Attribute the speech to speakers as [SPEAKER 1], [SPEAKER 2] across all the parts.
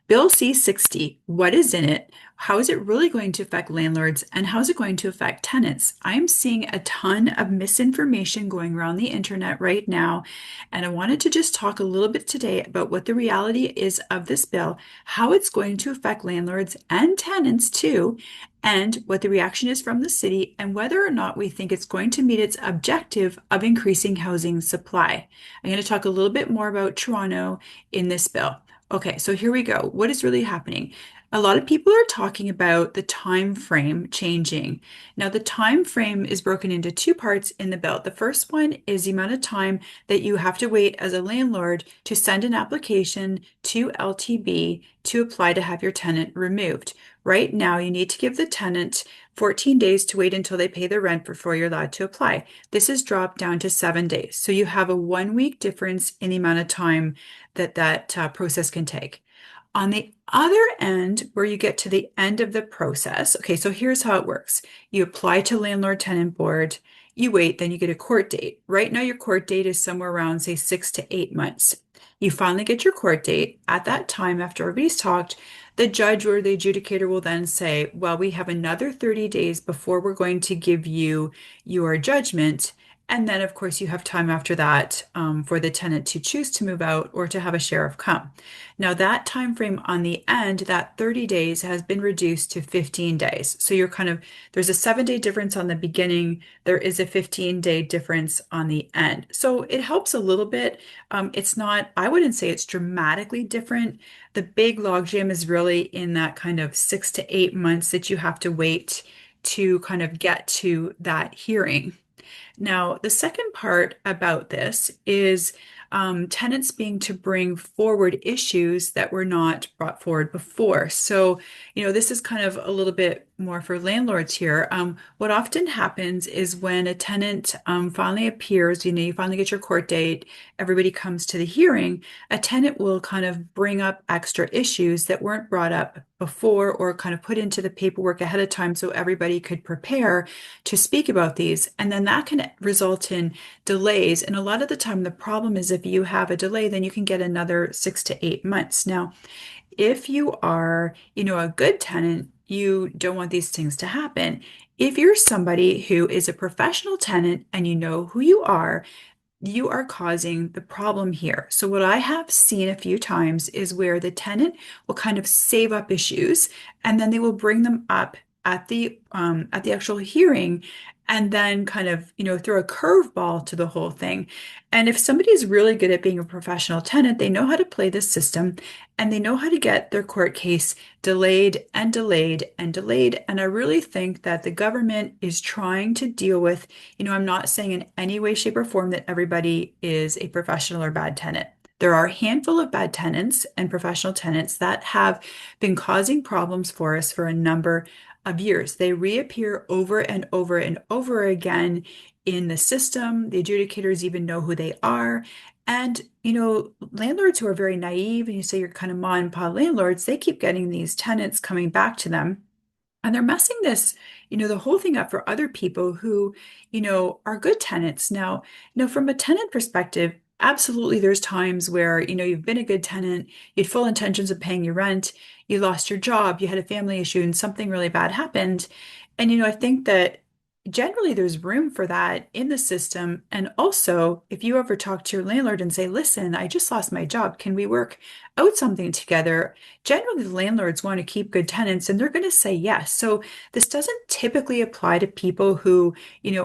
[SPEAKER 1] Bill C-60, what is in it? How is it really going to affect landlords? And how is it going to affect tenants? I'm seeing a ton of misinformation going around the internet right now. And I wanted to just talk a little bit today about what the reality is of this bill, how it's going to affect landlords and tenants too, and what the reaction is from the city, and whether or not we think it's going to meet its objective of increasing housing supply. I'm going to talk a little bit more about Toronto in this bill. Okay, so here we go. What is really happening? A lot of people are talking about the time frame changing. Now, the time frame is broken into two parts in the bill. The first one is the amount of time that you have to wait as a landlord to send an application to LTB to apply to have your tenant removed. Right now, you need to give the tenant 14 days to wait until they pay their rent before you're allowed to apply. This is dropped down to 7 days. So you have a 1 week difference in the amount of time that process can take. On the other end, where you get to the end of the process, okay, so here's how it works. You apply to landlord tenant board, you wait, then you get a court date. Right now, your court date is somewhere around, say, 6 to 8 months. You finally get your court date. At that time, after everybody's talked, the judge or the adjudicator will then say, well, we have another 30 days before we're going to give you your judgment. And then, of course, you have time after that for the tenant to choose to move out or to have a sheriff come. Now, that time frame on the end, that 30 days has been reduced to 15 days. So you're kind of, there's a 7 day difference on the beginning. There is a 15-day difference on the end. So it helps a little bit. It's not, I wouldn't say it's dramatically different. The big logjam is really in that kind of 6 to 8 months that you have to wait to kind of get to that hearing. Now, the second part about this is tenants being to bring forward issues that were not brought forward before. So, this is kind of a little bit more for landlords here. What often happens is when a tenant finally appears, you finally get your court date, everybody comes to the hearing, a tenant will kind of bring up extra issues that weren't brought up before or kind of put into the paperwork ahead of time so everybody could prepare to speak about these. And then that can result in delays. And a lot of the time, the problem is if you have a delay, then you can get another 6 to 8 months. Now, if you are, a good tenant, you don't want these things to happen. If you're somebody who is a professional tenant and you know who you are causing the problem here. So what I have seen a few times is where the tenant will kind of save up issues and then they will bring them up at the actual hearing and then kind of, throw a curveball to the whole thing. And if somebody is really good at being a professional tenant, they know how to play this system and they know how to get their court case delayed and delayed and delayed. And I really think that the government is trying to deal with, I'm not saying in any way, shape, or form that everybody is a professional or bad tenant. There are a handful of bad tenants and professional tenants that have been causing problems for us for a number of years. They reappear over and over and over again in the system. The adjudicators even know who they are. And, landlords who are very naive, and you say you're kind of ma and pa landlords, they keep getting these tenants coming back to them. And they're messing this, the whole thing up for other people who, are good tenants. Now, from a tenant perspective, absolutely there's times where, you've been a good tenant, you had full intentions of paying your rent, you lost your job, you had a family issue, and something really bad happened. And, I think that generally there's room for that in the system. And also, if you ever talk to your landlord and say, listen, I just lost my job, can we work out something together? Generally, the landlords want to keep good tenants and they're going to say yes. So this doesn't typically apply to people who,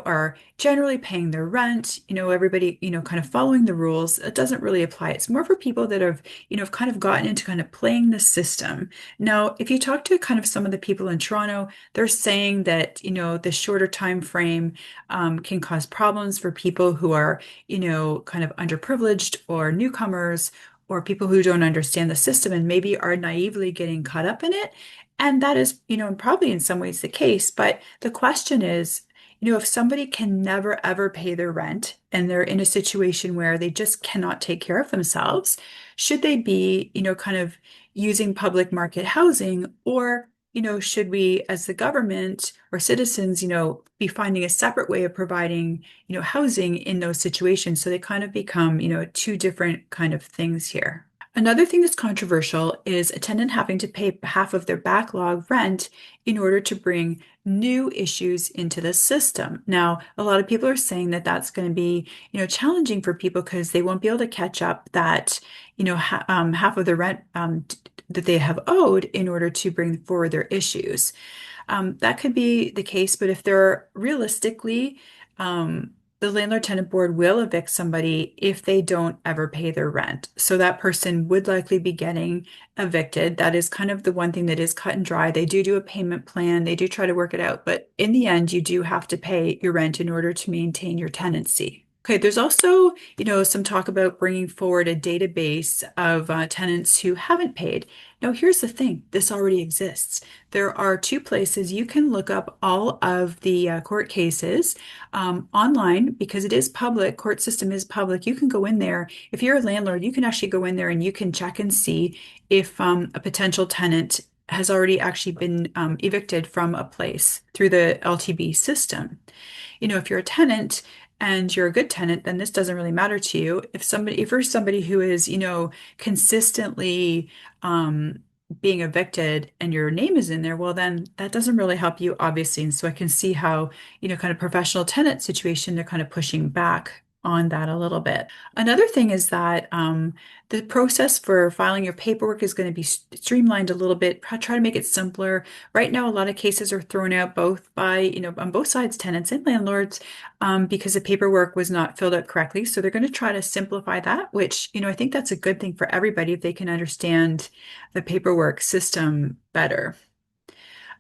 [SPEAKER 1] are generally paying their rent, everybody, kind of following the rules. It doesn't really apply. It's more for people that have, have kind of gotten into kind of playing the system. Now, if you talk to kind of some of the people in Toronto, they're saying that, the shorter time frame can cause problems for people who are, kind of underprivileged or newcomers or people who don't understand the system and maybe are naively getting caught up in it. And that is, probably in some ways the case. But the question is, if somebody can never ever pay their rent and they're in a situation where they just cannot take care of themselves, should they be, kind of using public market housing or, should we as the government or citizens, be finding a separate way of providing, housing in those situations? So they kind of become, two different kind of things here. Another thing that's controversial is a tenant having to pay half of their backlog rent in order to bring new issues into the system. Now, a lot of people are saying that that's going to be, challenging for people because they won't be able to catch up that, half of the rent that they have owed in order to bring forward their issues. That could be the case, but if they're realistically, the landlord tenant board will evict somebody if they don't ever pay their rent. So that person would likely be getting evicted. That is kind of the one thing that is cut and dry. They do a payment plan, they do try to work it out, but in the end, you do have to pay your rent in order to maintain your tenancy. Okay, there's also, some talk about bringing forward a database of tenants who haven't paid. Now, here's the thing, this already exists. There are two places you can look up all of the court cases online because it is public, court system is public. You can go in there. If you're a landlord, you can actually go in there and you can check and see if a potential tenant has already actually been evicted from a place through the LTB system. If you're a tenant and you're a good tenant, then this doesn't really matter to you. If you're somebody who is, consistently being evicted and your name is in there, well, then that doesn't really help you, obviously. And so I can see how, kind of professional tenant situation, they're kind of pushing back on that a little bit. Another thing is that the process for filing your paperwork is going to be streamlined a little bit. Try to make it simpler. Right now, a lot of cases are thrown out both by, on both sides, tenants and landlords, because the paperwork was not filled out correctly. So they're going to try to simplify that, which, I think that's a good thing for everybody if they can understand the paperwork system better.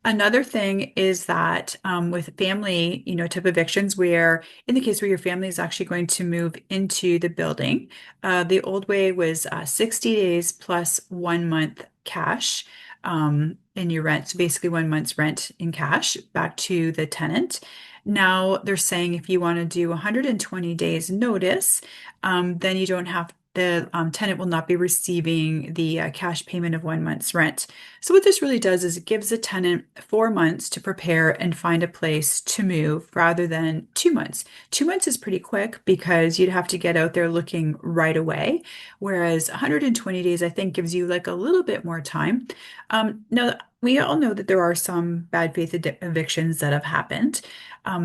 [SPEAKER 1] Another thing is that with family, type evictions, where in the case where your family is actually going to move into the building, the old way was 60 days plus 1 month cash in your rent. So basically 1 month's rent in cash back to the tenant. Now they're saying if you want to do 120 days notice, then you don't have the tenant will not be receiving the cash payment of 1 month's rent. So what this really does is it gives a tenant 4 months to prepare and find a place to move rather than 2 months. 2 months is pretty quick because you'd have to get out there looking right away, whereas 120 days, I think, gives you like a little bit more time. Now, we all know that there are some bad faith evictions that have happened.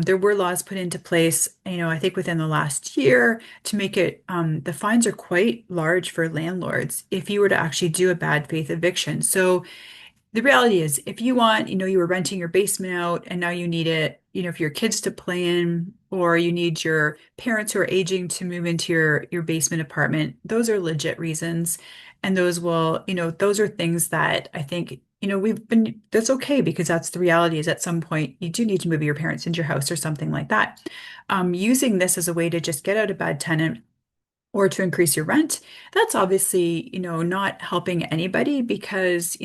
[SPEAKER 1] There were laws put into place, I think within the last year to make it, the fines are quite large for landlords if you were to actually do a bad faith eviction. So the reality is, if you want, you were renting your basement out and now you need it, for your kids to play in, or you need your parents who are aging to move into your basement apartment, those are legit reasons. And those will, those are things that I think, that's okay because that's the reality is at some point you do need to move your parents into your house or something like that. Using this as a way to just get out a bad tenant or to increase your rent, that's obviously, not helping anybody because,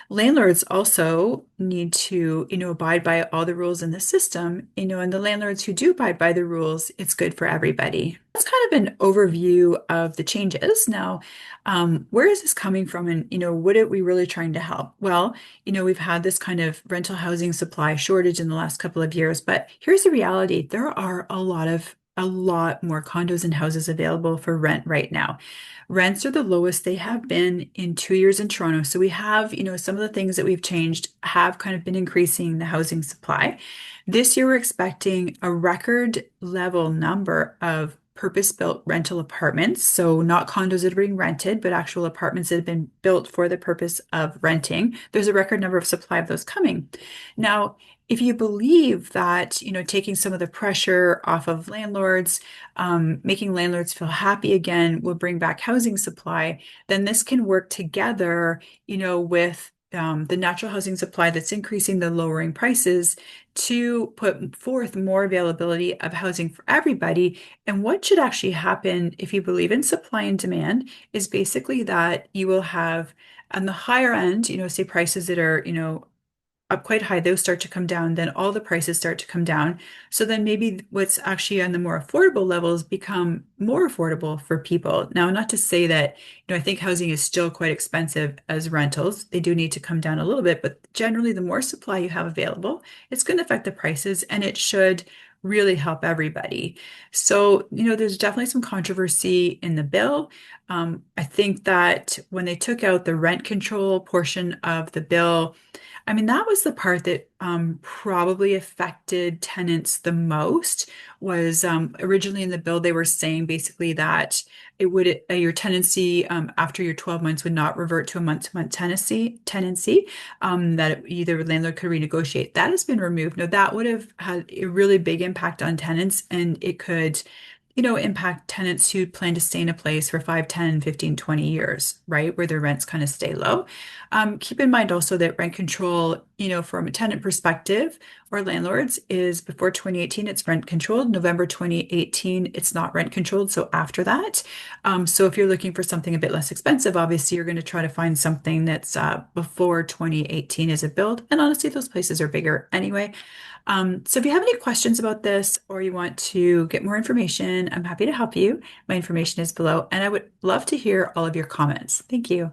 [SPEAKER 1] landlords also need to, abide by all the rules in the system, and the landlords who do abide by the rules, it's good for everybody. That's kind of an overview of the changes. Now, where is this coming from? And, what are we really trying to help? Well, we've had this kind of rental housing supply shortage in the last couple of years, but here's the reality. There are a lot more condos and houses available for rent right now. Rents are the lowest they have been in 2 years in Toronto. So we have, some of the things that we've changed have kind of been increasing the housing supply. This year, we're expecting a record level number of purpose-built rental apartments. So not condos that are being rented, but actual apartments that have been built for the purpose of renting. There's a record number of supply of those coming. Now, if you believe that, taking some of the pressure off of landlords, making landlords feel happy again will bring back housing supply, then this can work together, with the natural housing supply that's increasing the lowering prices to put forth more availability of housing for everybody. And what should actually happen if you believe in supply and demand is basically that you will have on the higher end, say prices that are, up quite high, those start to come down, then all the prices start to come down. So then maybe what's actually on the more affordable levels become more affordable for people. Now, not to say that, I think housing is still quite expensive as rentals. They do need to come down a little bit, but generally the more supply you have available, it's going to affect the prices and it should really help everybody. So, there's definitely some controversy in the bill. I think that when they took out the rent control portion of the bill, I mean, that was the part that probably affected tenants the most. Was originally in the bill, they were saying basically that it would your tenancy after your 12 months would not revert to a month-to-month tenancy, that either landlord could renegotiate. That has been removed. Now, that would have had a really big impact on tenants, and it could impact tenants who plan to stay in a place for 5, 10, 15, 20 years, right? Where their rents kind of stay low. Keep in mind also that rent control, from a tenant perspective or landlords is before 2018, it's rent controlled. November 2018, it's not rent controlled. So after that, so if you're looking for something a bit less expensive, obviously you're going to try to find something that's before 2018 as a build. And honestly, those places are bigger anyway. So if you have any questions about this or you want to get more information, I'm happy to help you. My information is below, and I would love to hear all of your comments. Thank you.